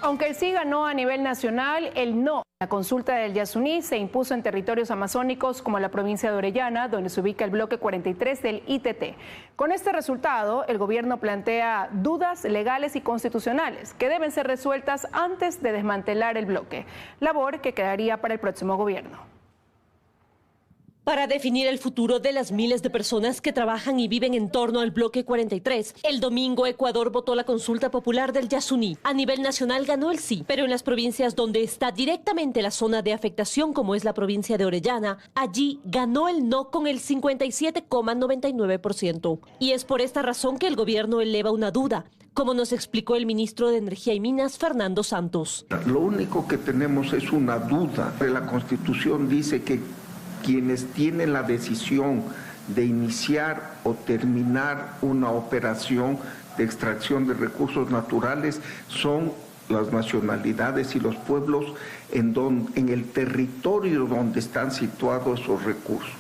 Aunque el sí ganó a nivel nacional, el no. La consulta del Yasuní se impuso en territorios amazónicos como la provincia de Orellana, donde se ubica el bloque 43 del ITT. Con este resultado, el gobierno plantea dudas legales y constitucionales que deben ser resueltas antes de desmantelar el bloque, labor que quedaría para el próximo gobierno. Para definir el futuro de las miles de personas que trabajan y viven en torno al bloque 43, el domingo Ecuador votó la consulta popular del Yasuní. A nivel nacional ganó el sí, pero en las provincias donde está directamente la zona de afectación, como es la provincia de Orellana, allí ganó el no con el 57,99%. Y es por esta razón que el gobierno eleva una duda, como nos explicó el ministro de Energía y Minas, Fernando Santos. Lo único que tenemos es una duda. La Constitución dice que quienes tienen la decisión de iniciar o terminar una operación de extracción de recursos naturales son las nacionalidades y los pueblos en el territorio donde están situados esos recursos.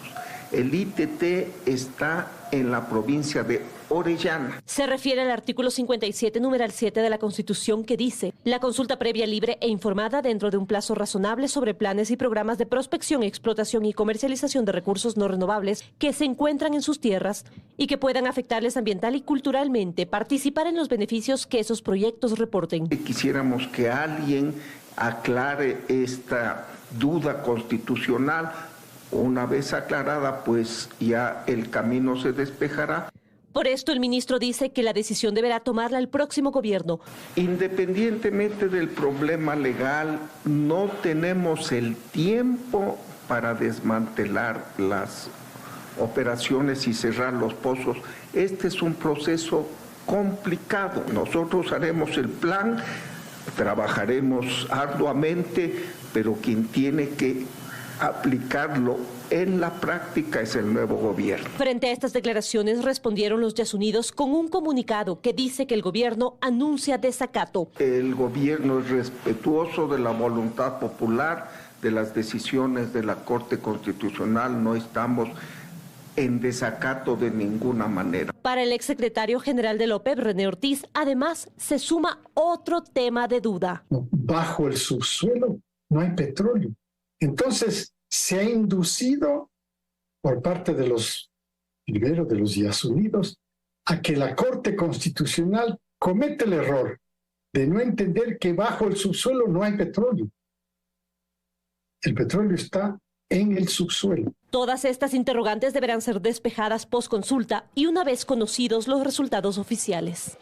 El ITT está en la provincia de Orellana. Se refiere al artículo 57, numeral 7 de la Constitución, que dice: la consulta previa, libre e informada dentro de un plazo razonable sobre planes y programas de prospección, explotación y comercialización de recursos no renovables que se encuentran en sus tierras y que puedan afectarles ambiental y culturalmente, participar en los beneficios que esos proyectos reporten. Quisiéramos que alguien aclare esta duda constitucional. Una vez aclarada, pues ya el camino se despejará. Por esto el ministro dice que la decisión deberá tomarla el próximo gobierno. Independientemente del problema legal, no tenemos el tiempo para desmantelar las operaciones y cerrar los pozos. Este es un proceso complicado. Nosotros haremos el plan, trabajaremos arduamente, pero quien tiene que aplicarlo en la práctica es el nuevo gobierno. Frente a estas declaraciones respondieron los yasunidos con un comunicado que dice que el gobierno anuncia desacato. El gobierno es respetuoso de la voluntad popular, de las decisiones de la Corte Constitucional. No estamos en desacato de ninguna manera. Para el exsecretario general de la OPEP, René Ortiz, además se suma otro tema de duda. Bajo el subsuelo no hay petróleo. Entonces, se ha inducido por parte de los yasunidos a que la Corte Constitucional comete el error de no entender que bajo el subsuelo no hay petróleo. El petróleo está en el subsuelo. Todas estas interrogantes deberán ser despejadas post consulta y una vez conocidos los resultados oficiales.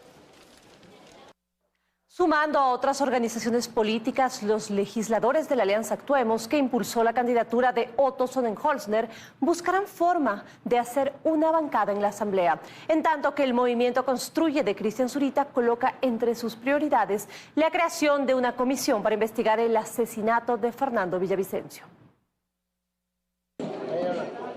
Sumando a otras organizaciones políticas, los legisladores de la Alianza Actuemos, que impulsó la candidatura de Otto Sonnenholzner, buscarán forma de hacer una bancada en la Asamblea. En tanto que el movimiento Construye de Cristian Zurita coloca entre sus prioridades la creación de una comisión para investigar el asesinato de Fernando Villavicencio.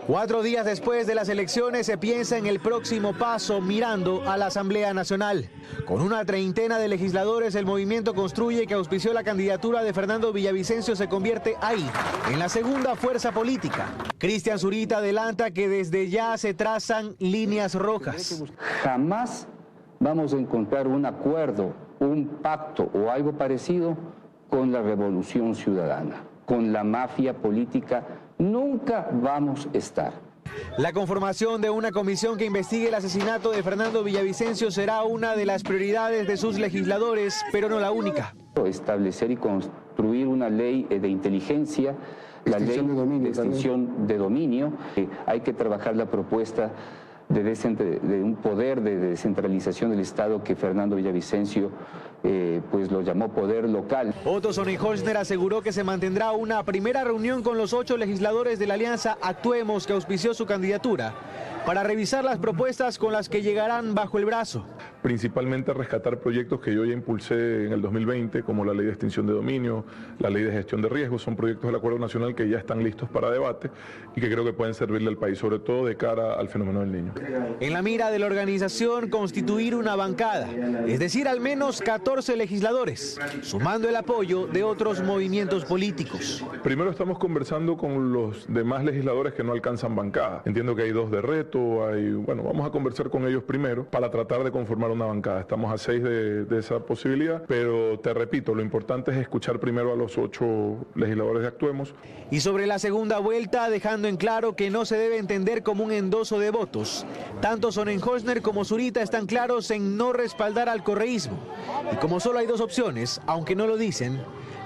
4 días después de las elecciones se piensa en el próximo paso mirando a la Asamblea Nacional. Con una treintena de legisladores, el movimiento Construye, que auspició la candidatura de Fernando Villavicencio, se convierte ahí, en la segunda fuerza política. Cristian Zurita adelanta que desde ya se trazan líneas rojas. Jamás vamos a encontrar un acuerdo, un pacto o algo parecido con la revolución ciudadana, con la mafia política. Nunca vamos a estar. La conformación de una comisión que investigue el asesinato de Fernando Villavicencio será una de las prioridades de sus legisladores, pero no la única. Establecer y construir una ley de inteligencia, la ley de extinción de dominio. Hay que trabajar la propuesta de un poder de descentralización del Estado que Fernando Villavicencio pues lo llamó poder local. Otto Sonnenholzner aseguró que se mantendrá una primera reunión con los 8 legisladores de la Alianza Actuemos, que auspició su candidatura, para revisar las propuestas con las que llegarán bajo el brazo. Principalmente rescatar proyectos que yo ya impulsé en el 2020, como la ley de extinción de dominio, la ley de gestión de riesgos. Son proyectos del Acuerdo Nacional que ya están listos para debate y que creo que pueden servirle al país, sobre todo de cara al fenómeno del Niño. En la mira de la organización, constituir una bancada, es decir, al menos 14 legisladores, sumando el apoyo de otros movimientos políticos. Primero estamos conversando con los demás legisladores que no alcanzan bancada. Entiendo que hay 2 de Red, respeto, bueno, vamos a conversar con ellos primero para tratar de conformar una bancada. Estamos a 6 de esa posibilidad, pero te repito, lo importante es escuchar primero a los 8 legisladores de Actuemos. Y sobre la segunda vuelta, dejando en claro que no se debe entender como un endoso de votos. Tanto Sonnenholzner como Zurita están claros en no respaldar al correísmo. Y como solo hay dos opciones, aunque no lo dicen,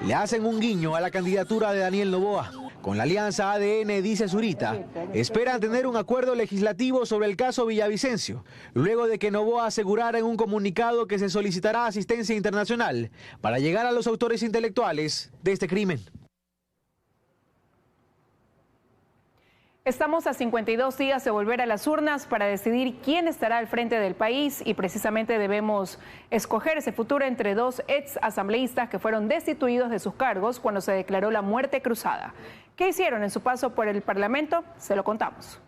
le hacen un guiño a la candidatura de Daniel Noboa. Con la alianza ADN, dice Zurita, esperan tener un acuerdo legislativo sobre el caso Villavicencio, luego de que Noboa asegurara en un comunicado que se solicitará asistencia internacional para llegar a los autores intelectuales de este crimen. Estamos a 52 días de volver a las urnas para decidir quién estará al frente del país y precisamente debemos escoger ese futuro entre dos ex asambleístas que fueron destituidos de sus cargos cuando se declaró la muerte cruzada. ¿Qué hicieron en su paso por el Parlamento? Se lo contamos.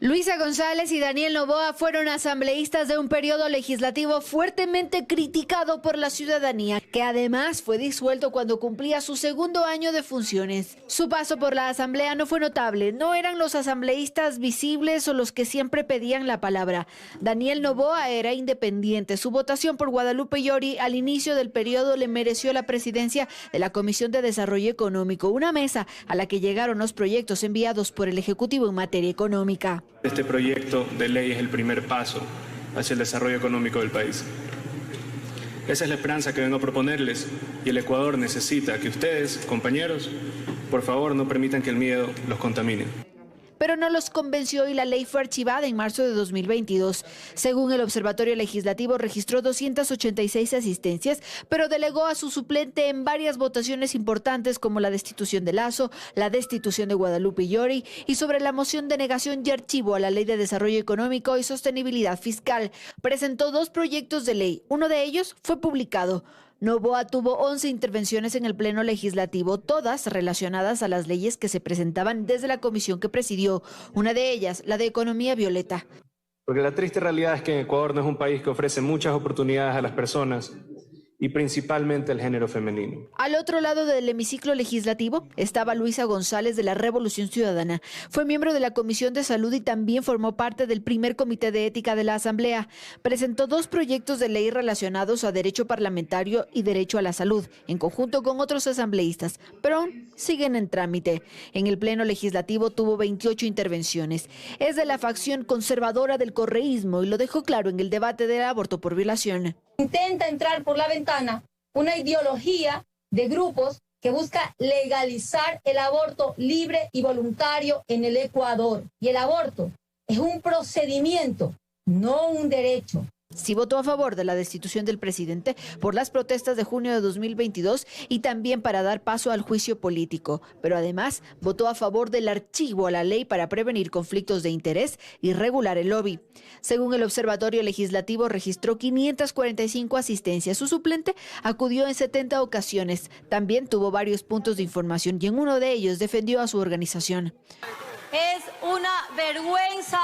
Luisa González y Daniel Noboa fueron asambleístas de un periodo legislativo fuertemente criticado por la ciudadanía, que además fue disuelto cuando cumplía su segundo año de funciones. Su paso por la asamblea no fue notable, no eran los asambleístas visibles o los que siempre pedían la palabra. Daniel Noboa era independiente. Su votación por Guadalupe Llori al inicio del periodo le mereció la presidencia de la Comisión de Desarrollo Económico, una mesa a la que llegaron los proyectos enviados por el Ejecutivo en materia económica. Este proyecto de ley es el primer paso hacia el desarrollo económico del país. Esa es la esperanza que vengo a proponerles y el Ecuador necesita que ustedes, compañeros, por favor no permitan que el miedo los contamine. Pero no los convenció y la ley fue archivada en marzo de 2022. Según el Observatorio Legislativo, registró 286 asistencias, pero delegó a su suplente en varias votaciones importantes como la destitución de Lasso, la destitución de Guadalupe Llori y sobre la moción de negación y archivo a la Ley de Desarrollo Económico y Sostenibilidad Fiscal. Presentó 2 proyectos de ley. Uno de ellos fue publicado. Noboa tuvo 11 intervenciones en el Pleno Legislativo, todas relacionadas a las leyes que se presentaban desde la comisión que presidió, una de ellas, la de Economía Violeta. Porque la triste realidad es que Ecuador no es un país que ofrece muchas oportunidades a las personas y principalmente al género femenino. Al otro lado del hemiciclo legislativo estaba Luisa González de la Revolución Ciudadana. Fue miembro de la Comisión de Salud y también formó parte del primer Comité de Ética de la Asamblea. Presentó 2 proyectos de ley relacionados a derecho parlamentario y derecho a la salud, en conjunto con otros asambleístas, pero aún siguen en trámite. En el Pleno Legislativo tuvo 28 intervenciones. Es de la facción conservadora del correísmo y lo dejó claro en el debate del aborto por violación. Intenta entrar por la ventana una ideología de grupos que busca legalizar el aborto libre y voluntario en el Ecuador. Y el aborto es un procedimiento, no un derecho. Sí votó a favor de la destitución del presidente por las protestas de junio de 2022 y también para dar paso al juicio político, pero además votó a favor del archivo a la ley para prevenir conflictos de interés y regular el lobby. Según el Observatorio Legislativo, registró 545 asistencias. Su suplente acudió en 70 ocasiones. También tuvo varios puntos de información y en uno de ellos defendió a su organización. Es una vergüenza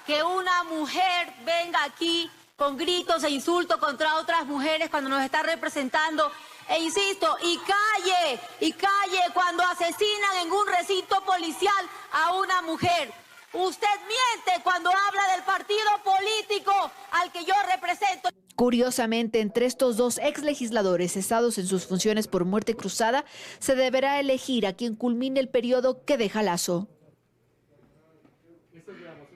que una mujer venga aquí con gritos e insultos contra otras mujeres cuando nos está representando. E insisto, y calle cuando asesinan en un recinto policial a una mujer. Usted miente cuando habla del partido político al que yo represento. Curiosamente, entre estos 2 ex legisladores cesados en sus funciones por muerte cruzada, se deberá elegir a quien culmine el periodo que deja Lasso.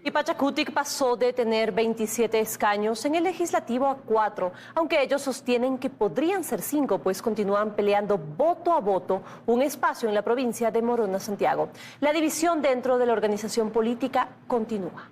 Y Pachacutic pasó de tener 27 escaños en el legislativo a 4, aunque ellos sostienen que podrían ser 5, pues continúan peleando voto a voto un espacio en la provincia de Morona, Santiago. La división dentro de la organización política continúa.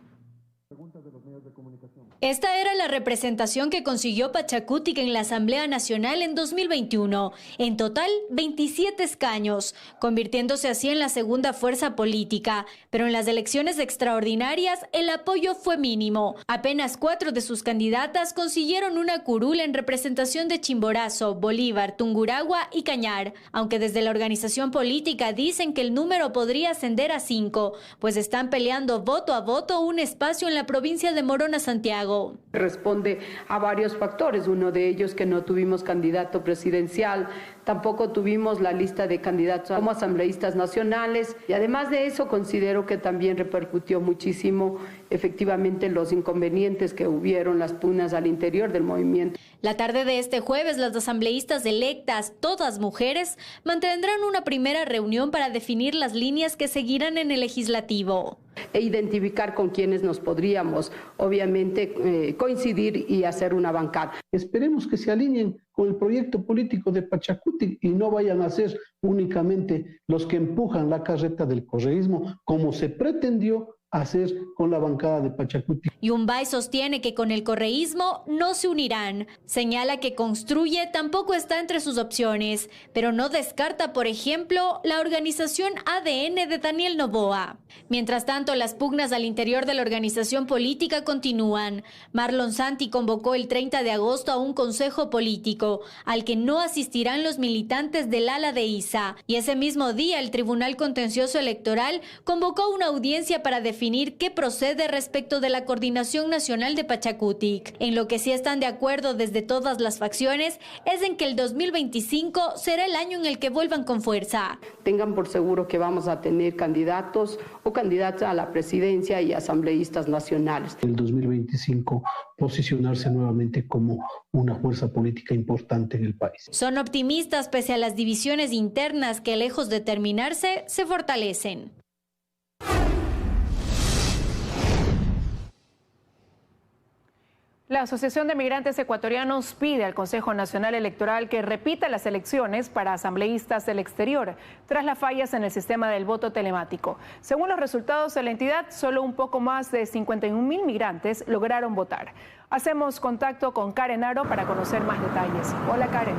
Esta era la representación que consiguió Pachacutic en la Asamblea Nacional en 2021. En total, 27 escaños, convirtiéndose así en la segunda fuerza política. Pero en las elecciones extraordinarias, el apoyo fue mínimo. Apenas 4 de sus candidatas consiguieron una curul en representación de Chimborazo, Bolívar, Tungurahua y Cañar. Aunque desde la organización política dicen que el número podría ascender a 5, pues están peleando voto a voto un espacio en la provincia provincia de Morona, Santiago. Responde a varios factores, uno de ellos que no tuvimos candidato presidencial, tampoco tuvimos la lista de candidatos como asambleístas nacionales y además de eso considero que también repercutió muchísimo efectivamente los inconvenientes que hubieron, las pugnas al interior del movimiento. La tarde de este jueves, las asambleístas electas, todas mujeres, mantendrán una primera reunión para definir las líneas que seguirán en el legislativo. E identificar con quienes nos podríamos, obviamente, coincidir y hacer una bancada. Esperemos que se alineen con el proyecto político de Pachacuti y no vayan a ser únicamente los que empujan la carreta del correísmo, como se pretendió hacer con la bancada de Pachacuti. Yumbay sostiene que con el correísmo no se unirán. Señala que Construye tampoco está entre sus opciones, pero no descarta, por ejemplo, la organización ADN de Daniel Noboa. Mientras tanto, las pugnas al interior de la organización política continúan. Marlon Santi convocó el 30 de agosto a un consejo político, al que no asistirán los militantes del ala de ISA. Y ese mismo día, el Tribunal Contencioso Electoral convocó una audiencia para definir qué procede respecto de la Coordinación Nacional de Pachacutic. En lo que sí están de acuerdo desde todas las facciones es en que el 2025 será el año en el que vuelvan con fuerza. Tengan por seguro que vamos a tener candidatos o candidatas a la presidencia y asambleístas nacionales. El 2025 posicionarse nuevamente como una fuerza política importante en el país. Son optimistas pese a las divisiones internas que, lejos de terminarse, se fortalecen. La Asociación de Migrantes Ecuatorianos pide al Consejo Nacional Electoral que repita las elecciones para asambleístas del exterior, tras las fallas en el sistema del voto telemático. Según los resultados de la entidad, solo un poco más de 51.000 migrantes lograron votar. Hacemos contacto con Karen Aro para conocer más detalles. Hola, Karen.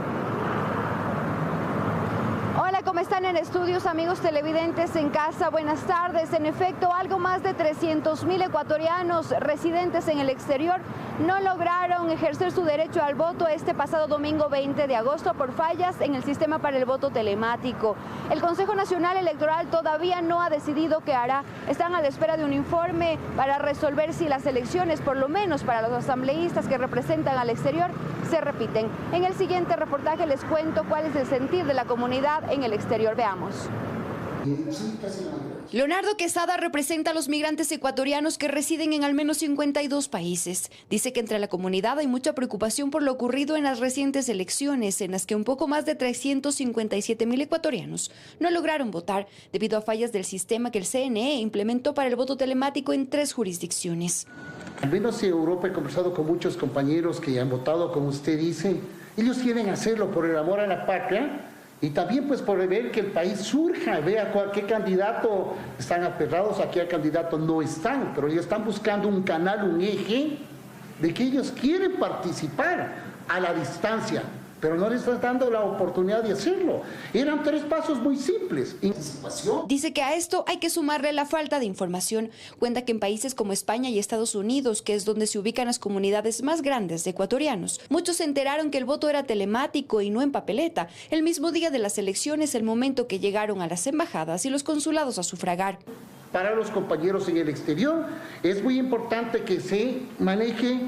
Hola, ¿cómo están en estudios, amigos televidentes en casa? Buenas tardes. En efecto, algo más de 300.000 ecuatorianos residentes en el exterior no lograron ejercer su derecho al voto este pasado domingo 20 de agosto por fallas en el sistema para el voto telemático. El Consejo Nacional Electoral todavía no ha decidido qué hará. Están a la espera de un informe para resolver si las elecciones, por lo menos para los asambleístas que representan al exterior, se repiten. En el siguiente reportaje les cuento cuál es el sentir de la comunidad en el exterior. Veamos. Leonardo Quesada representa a los migrantes ecuatorianos que residen en al menos 52 países. Dice que entre la comunidad hay mucha preocupación por lo ocurrido en las recientes elecciones, en las que un poco más de 357.000 ecuatorianos no lograron votar debido a fallas del sistema que el CNE implementó para el voto telemático en 3 jurisdicciones. Al menos en Europa he conversado con muchos compañeros que han votado, como usted dice. Ellos quieren hacerlo por el amor a la patria y también pues por ver que el país surja, vea qué candidato están aferrados, a qué candidato no están, pero ellos están buscando un canal, un eje de que ellos quieren participar a la distancia, pero no les están dando la oportunidad de hacerlo. Eran 3 pasos muy simples. Dice que a esto hay que sumarle la falta de información. Cuenta que en países como España y Estados Unidos, que es donde se ubican las comunidades más grandes de ecuatorianos, muchos se enteraron que el voto era telemático y no en papeleta, el mismo día de las elecciones, el momento que llegaron a las embajadas y los consulados a sufragar. Para los compañeros en el exterior es muy importante que se maneje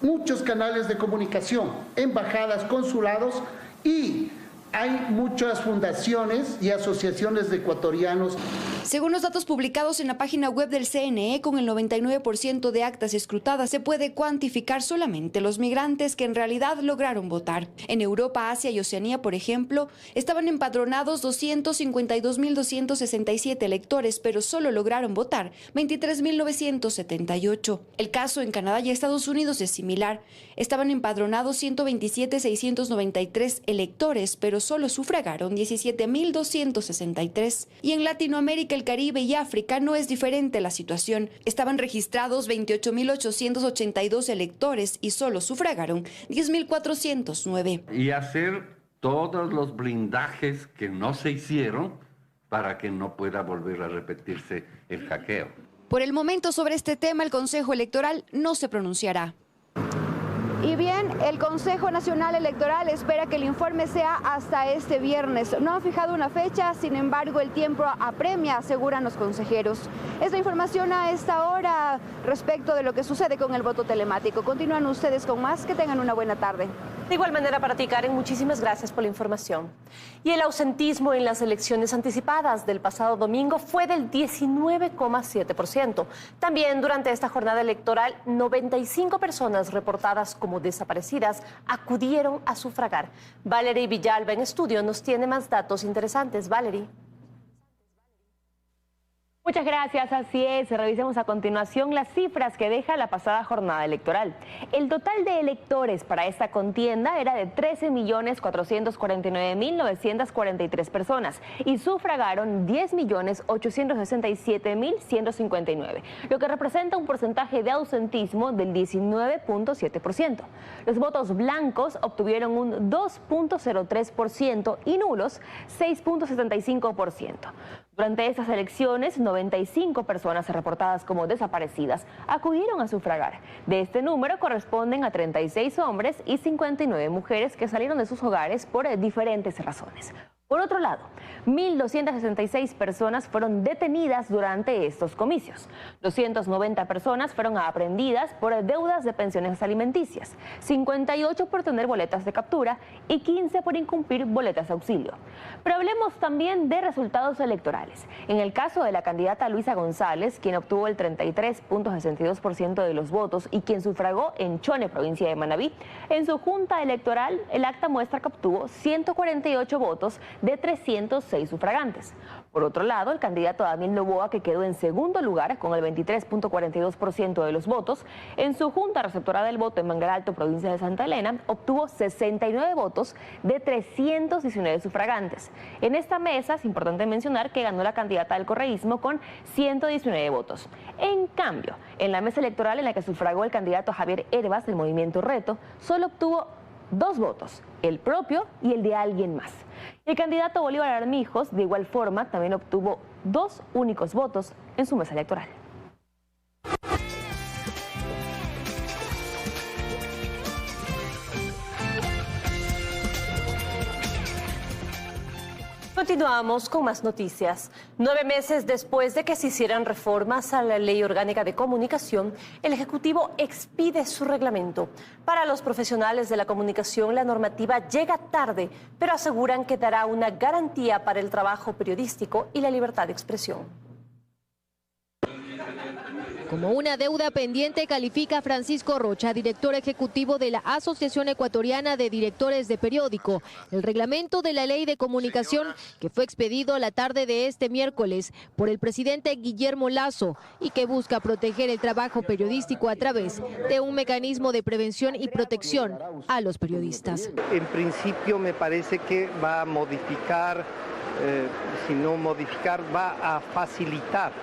muchos canales de comunicación, embajadas, consulados, y hay muchas fundaciones y asociaciones de ecuatorianos. Según los datos publicados en la página web del CNE, con el 99% de actas escrutadas se puede cuantificar solamente los migrantes que en realidad lograron votar. En Europa, Asia y Oceanía, por ejemplo, estaban empadronados 252.267 electores, pero solo lograron votar 23.978. El caso en Canadá y Estados Unidos es similar. Estaban empadronados 127.693 electores, pero solo sufragaron 17.263. Y en Latinoamérica, el Caribe y África no es diferente la situación. Estaban registrados 28.882 electores y solo sufragaron 10.409. Y hacer todos los blindajes que no se hicieron para que no pueda volver a repetirse el hackeo. Por el momento, sobre este tema, el Consejo Electoral no se pronunciará. Y bien, el Consejo Nacional Electoral espera que el informe sea hasta este viernes. No han fijado una fecha, sin embargo, el tiempo apremia, aseguran los consejeros. Es la información a esta hora respecto de lo que sucede con el voto telemático. Continúan ustedes con más, que tengan una buena tarde. De igual manera para ti, Karen, muchísimas gracias por la información. Y el ausentismo en las elecciones anticipadas del pasado domingo fue del 19,7%. También durante esta jornada electoral, 95 personas reportadas como desaparecidas acudieron a sufragar. Valerie Villalba en estudio nos tiene más datos interesantes. Valerie. Muchas gracias, así es. Revisemos a continuación las cifras que deja la pasada jornada electoral. El total de electores para esta contienda era de 13.449.943 personas y sufragaron 10.867.159, lo que representa un porcentaje de ausentismo del 19,7%. Los votos blancos obtuvieron un 2,03% y nulos 6,75%. Durante estas elecciones, 95 personas reportadas como desaparecidas acudieron a sufragar. De este número corresponden a 36 hombres y 59 mujeres que salieron de sus hogares por diferentes razones. Por otro lado, 1.266 personas fueron detenidas durante estos comicios. 290 personas fueron aprehendidas por deudas de pensiones alimenticias, 58 por tener boletas de captura y 15 por incumplir boletas de auxilio. Pero hablemos también de resultados electorales. En el caso de la candidata Luisa González, quien obtuvo el 33,62% de los votos y quien sufragó en Chone, provincia de Manabí, en su junta electoral el acta muestra que obtuvo 148 votos de 306 sufragantes. Por otro lado, el candidato Daniel Noboa, que quedó en segundo lugar con el 23,42% de los votos, en su junta receptora del voto en Mangaralto, provincia de Santa Elena, obtuvo 69 votos de 319 sufragantes. En esta mesa es importante mencionar que ganó la candidata del correísmo con 119 votos. En cambio, en la mesa electoral en la que sufragó el candidato Javier Hervas del Movimiento Reto, solo obtuvo 2 votos, el propio y el de alguien más. El candidato Bolívar Armijos, de igual forma, también obtuvo 2 únicos votos en su mesa electoral. Continuamos con más noticias. 9 meses después de que se hicieran reformas a la Ley Orgánica de Comunicación, el Ejecutivo expide su reglamento. Para los profesionales de la comunicación, la normativa llega tarde, pero aseguran que dará una garantía para el trabajo periodístico y la libertad de expresión. Como una deuda pendiente califica Francisco Rocha, director ejecutivo de la Asociación Ecuatoriana de Directores de Periódico, el reglamento de la Ley de Comunicación que fue expedido la tarde de este miércoles por el presidente Guillermo Lasso y que busca proteger el trabajo periodístico a través de un mecanismo de prevención y protección a los periodistas. En principio me parece que va a modificar, si no modificar, va a facilitar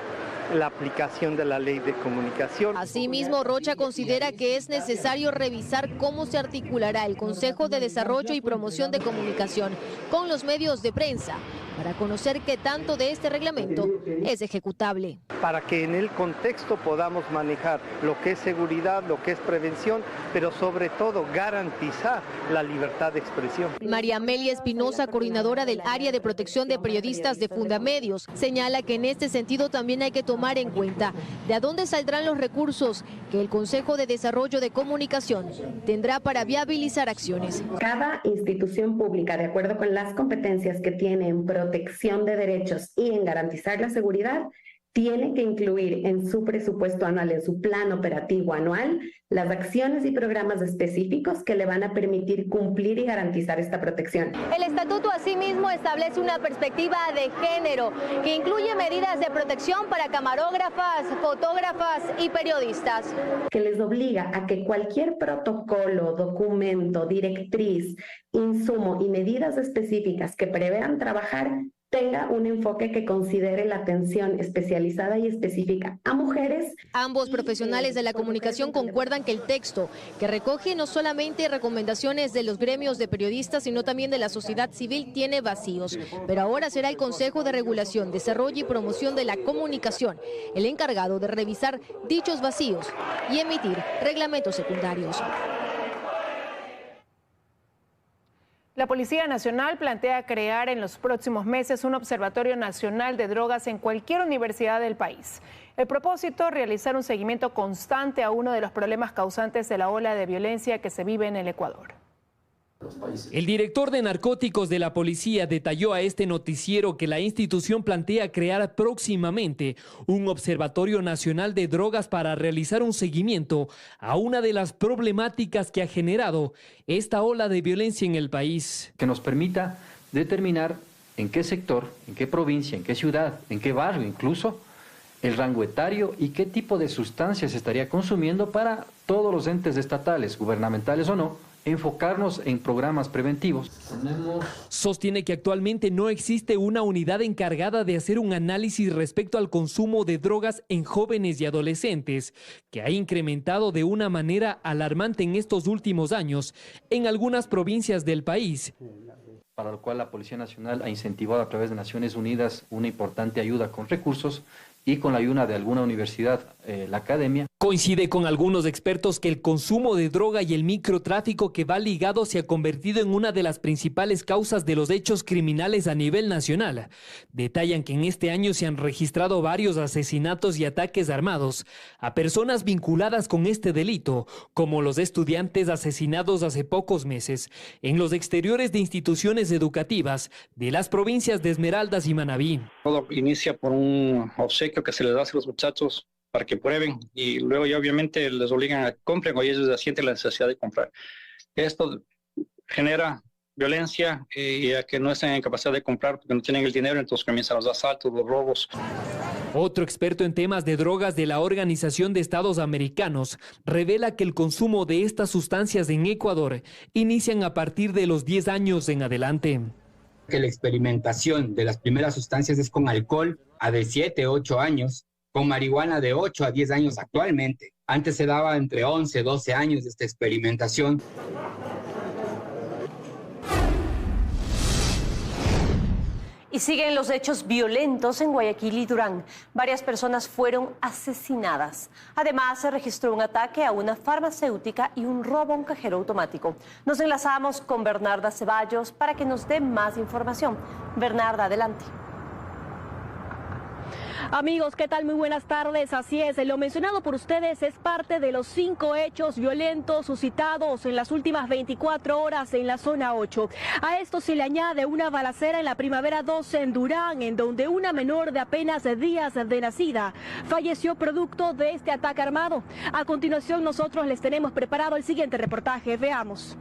la aplicación de la Ley de Comunicación. Asimismo, Rocha considera que es necesario revisar cómo se articulará el Consejo de Desarrollo y Promoción de Comunicación con los medios de prensa para conocer qué tanto de este reglamento es ejecutable. Para que en el contexto podamos manejar lo que es seguridad, lo que es prevención, pero sobre todo garantizar la libertad de expresión. María Amelia Espinosa, coordinadora del área de protección de periodistas de Fundamedios, señala que en este sentido también hay que tomar en cuenta de a dónde saldrán los recursos que el Consejo de Desarrollo de Comunicación tendrá para viabilizar acciones. Cada institución pública, de acuerdo con las competencias que tiene en protección de derechos y en garantizar la seguridad, tiene que incluir en su presupuesto anual, en su plan operativo anual, las acciones y programas específicos que le van a permitir cumplir y garantizar esta protección. El estatuto asimismo establece una perspectiva de género que incluye medidas de protección para camarógrafas, fotógrafas y periodistas. Que les obliga a que cualquier protocolo, documento, directriz, insumo y medidas específicas que prevean trabajar tenga un enfoque que considere la atención especializada y específica a mujeres. Ambos profesionales de la comunicación concuerdan que el texto, que recoge no solamente recomendaciones de los gremios de periodistas, sino también de la sociedad civil, tiene vacíos. Pero ahora será el Consejo de Regulación, Desarrollo y Promoción de la Comunicación el encargado de revisar dichos vacíos y emitir reglamentos secundarios. La Policía Nacional plantea crear en los próximos meses un observatorio nacional de drogas en cualquier universidad del país. El propósito, realizar un seguimiento constante a uno de los problemas causantes de la ola de violencia que se vive en el Ecuador. El director de narcóticos de la policía detalló a este noticiero que la institución plantea crear próximamente un observatorio nacional de drogas para realizar un seguimiento a una de las problemáticas que ha generado esta ola de violencia en el país. Que nos permita determinar en qué sector, en qué provincia, en qué ciudad, en qué barrio incluso, el rango etario y qué tipo de sustancias se estaría consumiendo para todos los entes estatales, gubernamentales o no, enfocarnos en programas preventivos. Sostiene que actualmente no existe una unidad encargada de hacer un análisis respecto al consumo de drogas en jóvenes y adolescentes, que ha incrementado de una manera alarmante en estos últimos años en algunas provincias del país. Para lo cual la Policía Nacional ha incentivado a través de Naciones Unidas una importante ayuda con recursos y con la ayuda de alguna universidad, la academia. Coincide con algunos expertos que el consumo de droga y el microtráfico que va ligado se ha convertido en una de las principales causas de los hechos criminales a nivel nacional. Detallan que en este año se han registrado varios asesinatos y ataques armados a personas vinculadas con este delito, como los estudiantes asesinados hace pocos meses en los exteriores de instituciones educativas de las provincias de Esmeraldas y Manabí. Todo inicia por un obsequio que se les da a los muchachos para que prueben y luego ya obviamente les obligan a que compren o ellos ya sienten la necesidad de comprar. Esto genera violencia y a que no estén en capacidad de comprar porque no tienen el dinero, entonces comienzan los asaltos, los robos. Otro experto en temas de drogas de la Organización de Estados Americanos revela que el consumo de estas sustancias en Ecuador inician a partir de los 10 años en adelante. Que la experimentación de las primeras sustancias es con alcohol a de 7, 8 años, con marihuana de 8 a 10 años actualmente. Antes se daba entre 11, 12 años de esta experimentación. Y siguen los hechos violentos en Guayaquil y Durán. Varias personas fueron asesinadas. Además, se registró un ataque a una farmacéutica y un robo a un cajero automático. Nos enlazamos con Bernarda Ceballos para que nos dé más información. Bernarda, adelante. Amigos, ¿qué tal? Muy buenas tardes. Así es, lo mencionado por ustedes es parte de los 5 hechos violentos suscitados en las últimas 24 horas en la zona 8. A esto se le añade una balacera en la Primavera 12 en Durán, en donde una menor de apenas días de nacida falleció producto de este ataque armado. A continuación, nosotros les tenemos preparado el siguiente reportaje. Veamos.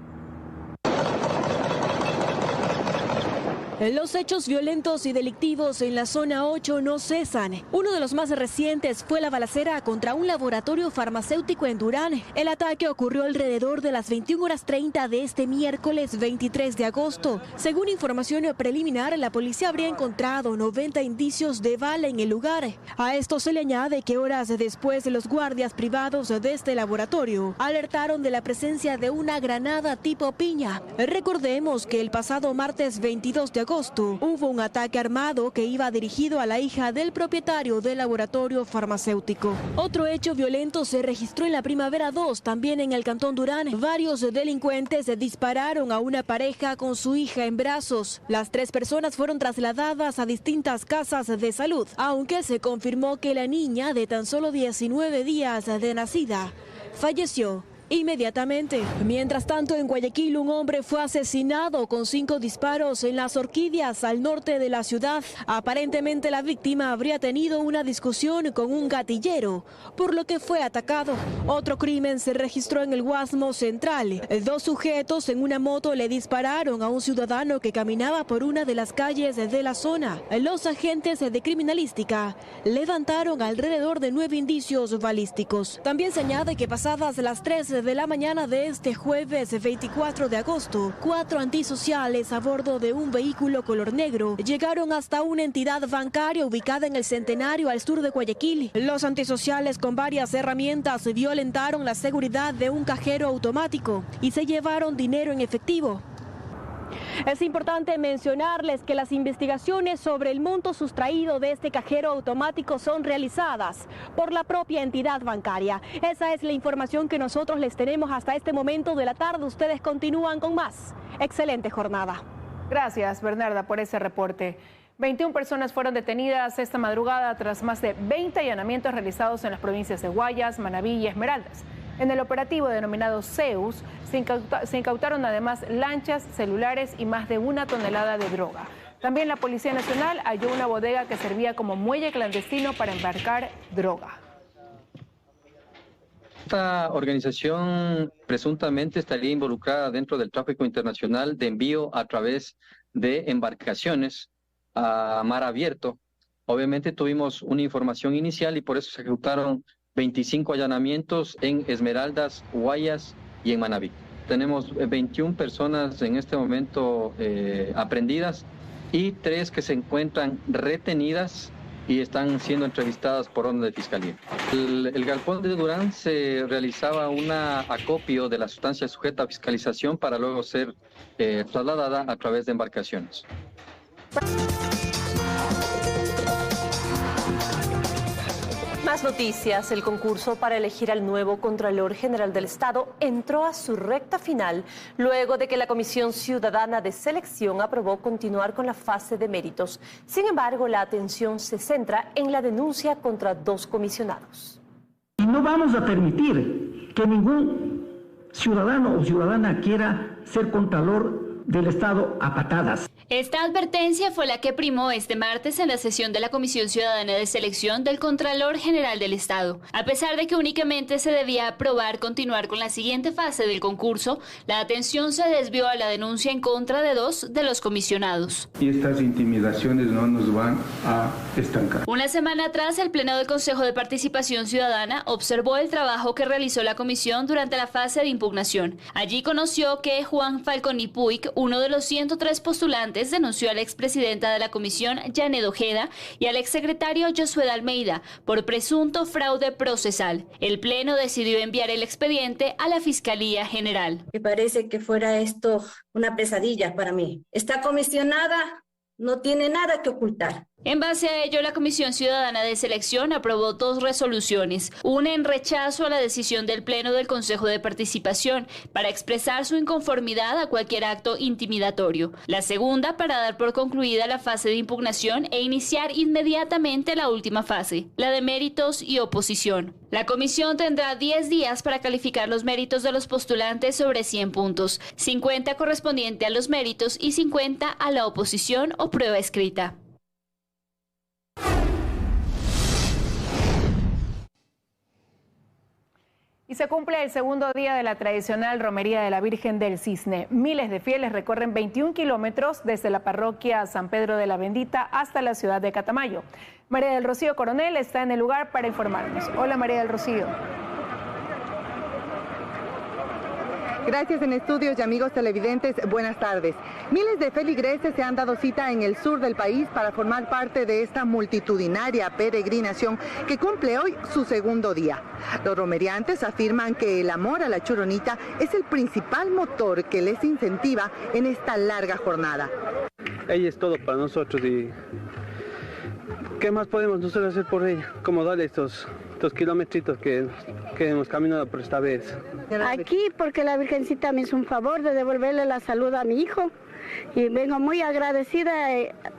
Los hechos violentos y delictivos en la zona 8 no cesan. Uno de los más recientes fue la balacera contra un laboratorio farmacéutico en Durán. El ataque ocurrió alrededor de las 21:30 de este miércoles 23 de agosto. Según información preliminar, la policía habría encontrado 90 indicios de bala en el lugar. A esto se le añade que horas después los guardias privados de este laboratorio alertaron de la presencia de una granada tipo piña. Recordemos que el pasado martes 22 de agosto hubo un ataque armado que iba dirigido a la hija del propietario del laboratorio farmacéutico. Otro hecho violento se registró en la Primavera 2, también en el Cantón Durán. Varios delincuentes dispararon a una pareja con su hija en brazos. Las 3 personas fueron trasladadas a distintas casas de salud, aunque se confirmó que la niña de tan solo 19 días de nacida falleció inmediatamente. Mientras tanto, en Guayaquil, un hombre fue asesinado con 5 disparos en Las Orquídeas, al norte de la ciudad. Aparentemente, la víctima habría tenido una discusión con un gatillero, por lo que fue atacado. Otro crimen se registró en el Guasmo Central. 2 sujetos en una moto le dispararon a un ciudadano que caminaba por una de las calles de la zona. Los agentes de criminalística levantaron alrededor de 9 indicios balísticos. También se añade que pasadas las 3 de la mañana de este jueves 24 de agosto, 4 antisociales a bordo de un vehículo color negro llegaron hasta una entidad bancaria ubicada en el Centenario al sur de Guayaquil. Los antisociales con varias herramientas violentaron la seguridad de un cajero automático y se llevaron dinero en efectivo. Es importante mencionarles que las investigaciones sobre el monto sustraído de este cajero automático son realizadas por la propia entidad bancaria. Esa es la información que nosotros les tenemos hasta este momento de la tarde. Ustedes continúan con más. Excelente jornada. Gracias, Bernarda, por ese reporte. 21 personas fueron detenidas esta madrugada tras más de 20 allanamientos realizados en las provincias de Guayas, Manabí y Esmeraldas. En el operativo denominado Zeus se incautaron además lanchas, celulares y más de 1 tonelada de droga. También la Policía Nacional halló una bodega que servía como muelle clandestino para embarcar droga. Esta organización presuntamente estaría involucrada dentro del tráfico internacional de envío a través de embarcaciones a mar abierto. Obviamente tuvimos una información inicial y por eso se ejecutaron 25 allanamientos en Esmeraldas, Guayas y en Manabí. Tenemos 21 personas en este momento aprehendidas y 3 que se encuentran retenidas y están siendo entrevistadas por orden de fiscalía. El galpón de Durán se realizaba un acopio de la sustancia sujeta a fiscalización para luego ser trasladada a través de embarcaciones. Más noticias. El concurso para elegir al nuevo Contralor General del Estado entró a su recta final luego de que la Comisión Ciudadana de Selección aprobó continuar con la fase de méritos. Sin embargo, la atención se centra en la denuncia contra 2 comisionados. Y no vamos a permitir que ningún ciudadano o ciudadana quiera ser Contralor del Estado a patadas. Esta advertencia fue la que primó este martes en la sesión de la Comisión Ciudadana de Selección del Contralor General del Estado. A pesar de que únicamente se debía aprobar continuar con la siguiente fase del concurso, la atención se desvió a la denuncia en contra de 2 de los comisionados. Y estas intimidaciones no nos van a estancar. Una semana atrás, el Pleno del Consejo de Participación Ciudadana observó el trabajo que realizó la comisión durante la fase de impugnación. Allí conoció que Juan Falconi Puig, uno de los 103 postulantes, denunció a la expresidenta de la comisión, Janet Ojeda, y al exsecretario Josué Almeida por presunto fraude procesal. El Pleno decidió enviar el expediente a la Fiscalía General. Me parece que fuera esto una pesadilla para mí. Esta comisionada no tiene nada que ocultar. En base a ello, la Comisión Ciudadana de Selección aprobó 2 resoluciones, una en rechazo a la decisión del Pleno del Consejo de Participación para expresar su inconformidad a cualquier acto intimidatorio, la segunda para dar por concluida la fase de impugnación e iniciar inmediatamente la última fase, la de méritos y oposición. La comisión tendrá 10 días para calificar los méritos de los postulantes sobre 100 puntos, 50 correspondiente a los méritos y 50 a la oposición o prueba escrita. Y se cumple el segundo día de la tradicional romería de la Virgen del Cisne. Miles de fieles recorren 21 kilómetros desde la parroquia San Pedro de la Bendita hasta la ciudad de Catamayo. María del Rocío Coronel está en el lugar para informarnos. Hola, María del Rocío. Gracias en estudios y amigos televidentes, buenas tardes. Miles de feligreses se han dado cita en el sur del país para formar parte de esta multitudinaria peregrinación que cumple hoy su segundo día. Los romeriantes afirman que el amor a la Churonita es el principal motor que les incentiva en esta larga jornada. Ella es todo para nosotros y ¿qué más podemos nosotros hacer por ella? Como darle estos kilometritos que hemos caminado por esta vez. Aquí porque la Virgencita me hizo un favor de devolverle la salud a mi hijo y vengo muy agradecida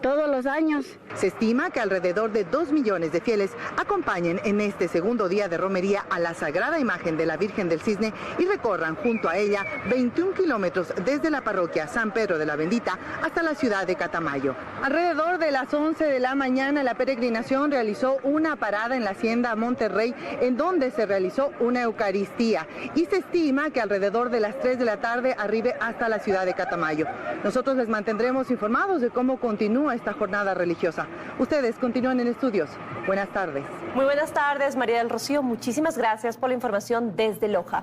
todos los años. Se estima que alrededor de 2 millones de fieles acompañen en este segundo día de romería a la sagrada imagen de la Virgen del Cisne y recorran junto a ella 21 kilómetros desde la parroquia San Pedro de la Bendita hasta la ciudad de Catamayo. Alrededor de las 11 de la mañana la peregrinación realizó una parada en la hacienda Monterrey en donde se realizó una Eucaristía y se estima que alrededor de las 3 de la tarde arribe hasta la ciudad de Catamayo. Nosotros les mantendremos informados de cómo continúa esta jornada religiosa. Ustedes continúan en estudios. Buenas tardes. Muy buenas tardes, María del Rocío. Muchísimas gracias por la información desde Loja.